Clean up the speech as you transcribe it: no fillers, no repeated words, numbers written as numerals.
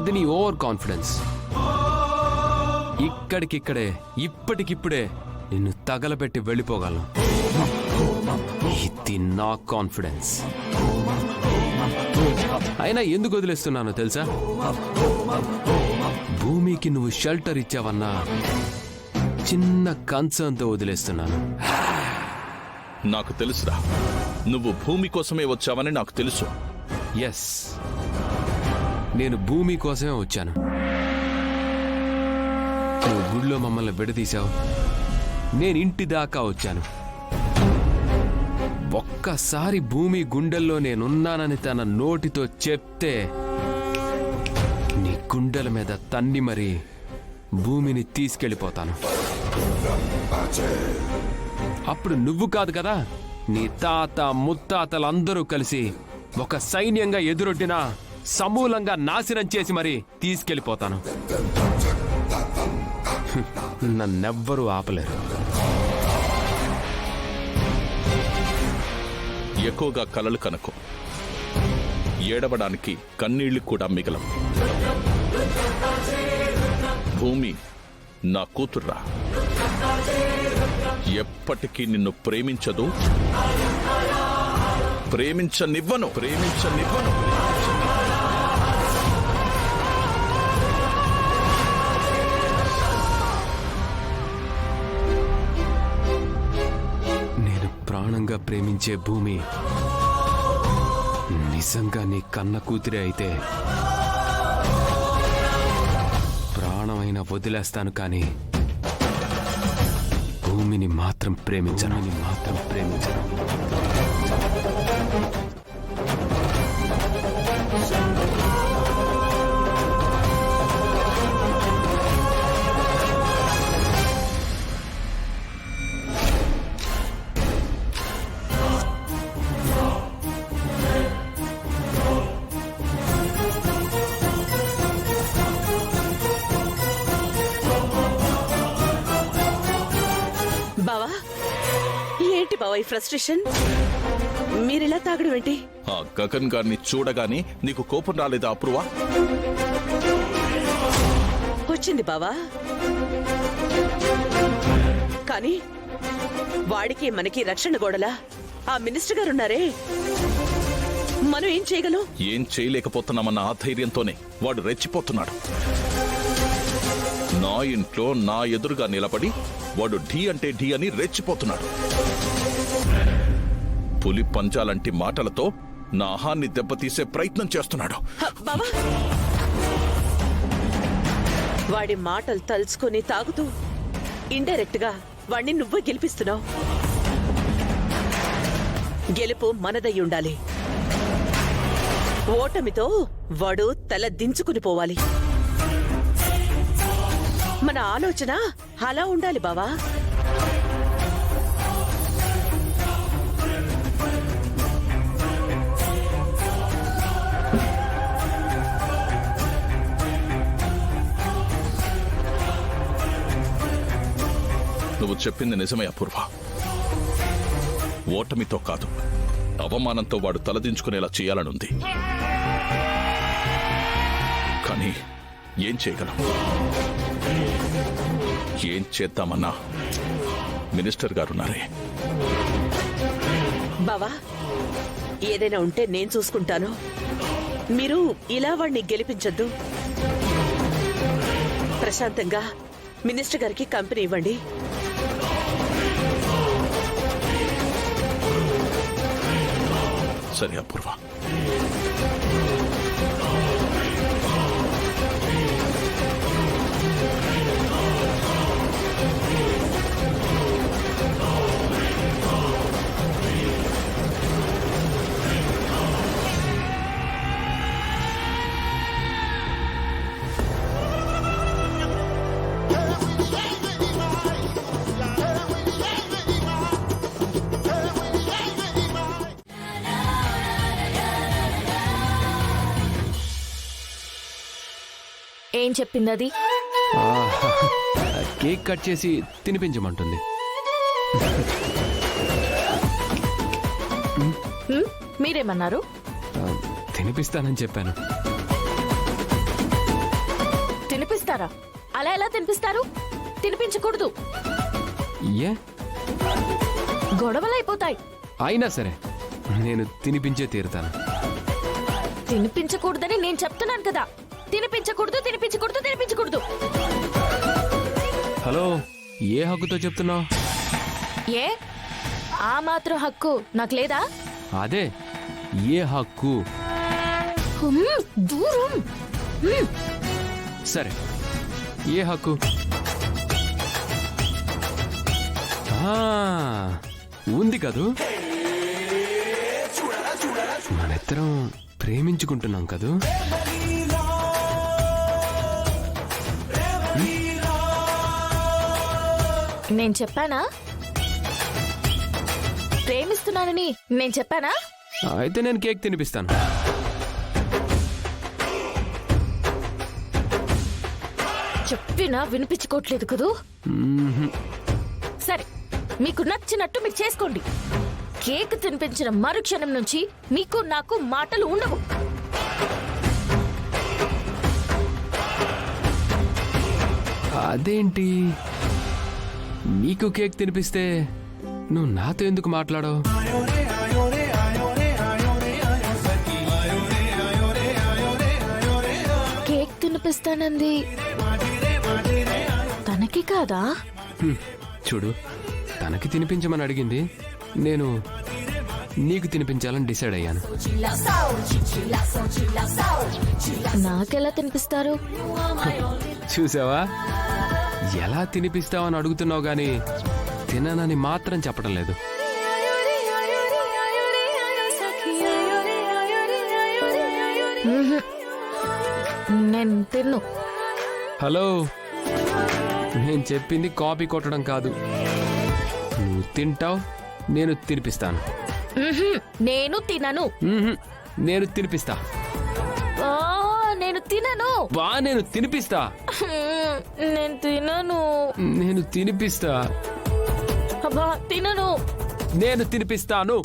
అది నీ over confidence. ఇక్కడికిక్కడే ఇప్పటికిప్పుడే నిన్ను తగలబెట్టి వెళ్ళిపోగలను. ఇది నా కాన్ఫిడెన్స్. అయినా ఎందుకు వదిలేస్తున్నానో తెలుసా? భూమికి నువ్వు షెల్టర్ ఇచ్చావన్నా చిన్న కన్సర్న్తో వదిలేస్తున్నాను. నాకు తెలుసురా, నువ్వు భూమి కోసమే వచ్చావని నాకు తెలుసు. ఎస్, నేను భూమి కోసమే వచ్చాను. నువ్వు గుడిలో మమ్మల్ని విడదీశావు, నేను ఇంటి దాకా వచ్చాను. ఒక్కసారి భూమి గుండెల్లో నేనున్నానని తన నోటితో చెప్తే నీ గుండెల మీద తన్ని మరీ భూమిని తీసుకెళ్ళిపోతాను. అప్పుడు నువ్వు కాదు కదా, నీ తాత ముత్తాతలందరూ కలిసి ఒక సైన్యంగా ఎదురొడ్డినా సమూలంగా నాశనం చేసి మరీ తీసుకెళ్ళిపోతాను. నన్నెవ్వరూ ఆపలేరు. ఎక్కువగా కలలు కనకు. ఏడవడానికి కన్నీళ్లు కూడా మిగలం. భూమి నా కూతుర్రా, ఎప్పటికీ నిన్ను ప్రేమించదు, ప్రేమించనివ్వను. నేను ప్రాణంగా ప్రేమించే భూమి నిజంగా నీ కన్న కూతురే అయితే ప్రాణమైనా వదిలేస్తాను, కానీ భూమిని మాత్రం ప్రేమించను. బావా, ఏంటి బావా ఈ ఫ్రస్ట్రేషన్? మీరిలా తాగడం ఏంటి? ఆ గగన్ గారిని చూడగానే నీకు కోపం రాలేదా అప్రూవా? వచ్చింది బావా, కానీ వాడికి మనకి రక్షణ గోడలా ఆ మినిస్టర్ గారున్నారే, మనం ఏం చేయగలం? ఏం చేయలేకపోతున్నామన్న ఆ ధైర్యంతోనే వాడు రెచ్చిపోతున్నాడు. నా ఇంట్లో నా ఎదురుగా నిలబడి వాడు ఢీ అంటే ఢీ అని రెచ్చిపోతున్నాడు. పులి పంజాలంటి మాటలతో నా ఆహాన్ని దెబ్బతీసే ప్రయత్నం చేస్తున్నాడు. బావా, వాడి మాటలు తలుచుకుని తాగుతూ ఇండైరెక్ట్ గా వాణ్ణి నువ్వే గెలిపిస్తున్నావు. గెలుపు మనదై ఉండాలి. ఓటమితో వాడు తల దించుకుని పోవాలి. మన ఆలోచన అలా ఉండాలి బావా. నువ్వు చెప్పింది నిజమే అపూర్వ. ఓటమితో కాదు, అవమానంతో వాడు తలదించుకునేలా చేయాలనుంది. కానీ ఏం చేయగలం? ఏం చేద్దామన్నా మినిస్టర్ గారున్నారే. బావా, ఏదైనా ఉంటే నేను చూసుకుంటాను. మీరు ఇలా వాడిని గెలిపించొద్దు. ప్రశాంతంగా మినిస్టర్ గారికి కంపెనీ ఇవ్వండి. సరే అపూర్వ. ఏం చెప్పింది అది? కేక్ కట్ చేసి తినిపించమంటుంది. మీరేమన్నారు? తినిపిస్తానని చెప్పాను. తినిపిస్తారా? అలా ఎలా తినిపిస్తారు? తినిపించకూడదు, ఏ గొడవలైపోతాయి. అయినా సరే నేను తినిపించే తీరుతాను. తినిపించకూడదని నేను చెప్తున్నాను కదా. తినిపించకూడదు, తినిపించకూడదు, తినిపించకూడదు. హలో, ఏ హక్కుతో చెప్తున్నావు? ఏ ఆ మాత్రం హక్కు నాకు లేదా? అదే, ఏ హక్కు? దూరం. సరే, ఏ హక్కు? ఉంది కదూ, మనిద్దరం ప్రేమించుకుంటున్నాం కదూ. నేను చెప్పానా ప్రేమిస్తున్నానని? నేను చెప్పానా? అయితే నేను కేక్ తినిపిస్తాను. చెప్పినా వినిపించుకోవట్లేదు కదూ. సరే, మీకు నచ్చినట్టు మీరు చేసుకోండి. కేక్ తినిపించిన మరుక్షణం నుంచి మీకు నాకు మాటలు ఉండవు. అదేంటి, నీకు కేక్ తినిపిస్తే నువ్వు నాతో ఎందుకు మాట్లాడవు? కేక్ తినిపిస్తానంది తనకి కాదా? చూడు, తనకి తినిపించమని అడిగింది, నేను నీకు తినిపించాలని డిసైడ్ అయ్యాను. నాకెలా తినిపిస్తారు? చూసావా, ఎలా తినిపిస్తావని అడుగుతున్నావు గాని తిననని మాత్రం చెప్పడం లేదు. నేను తిన్ను. హలో, నేను చెప్పింది కాపీ కొట్టడం కాదు. నువ్వు తింటావు, నేను తినిపిస్తాను. నేను తినను. నేను తినిపిస్తా. నేను తినను. నేను తినిపిస్తా. నేను తినను. నేను తినిపిస్తా. అబ్బా, తినను. నేను తినిపిస్తాను.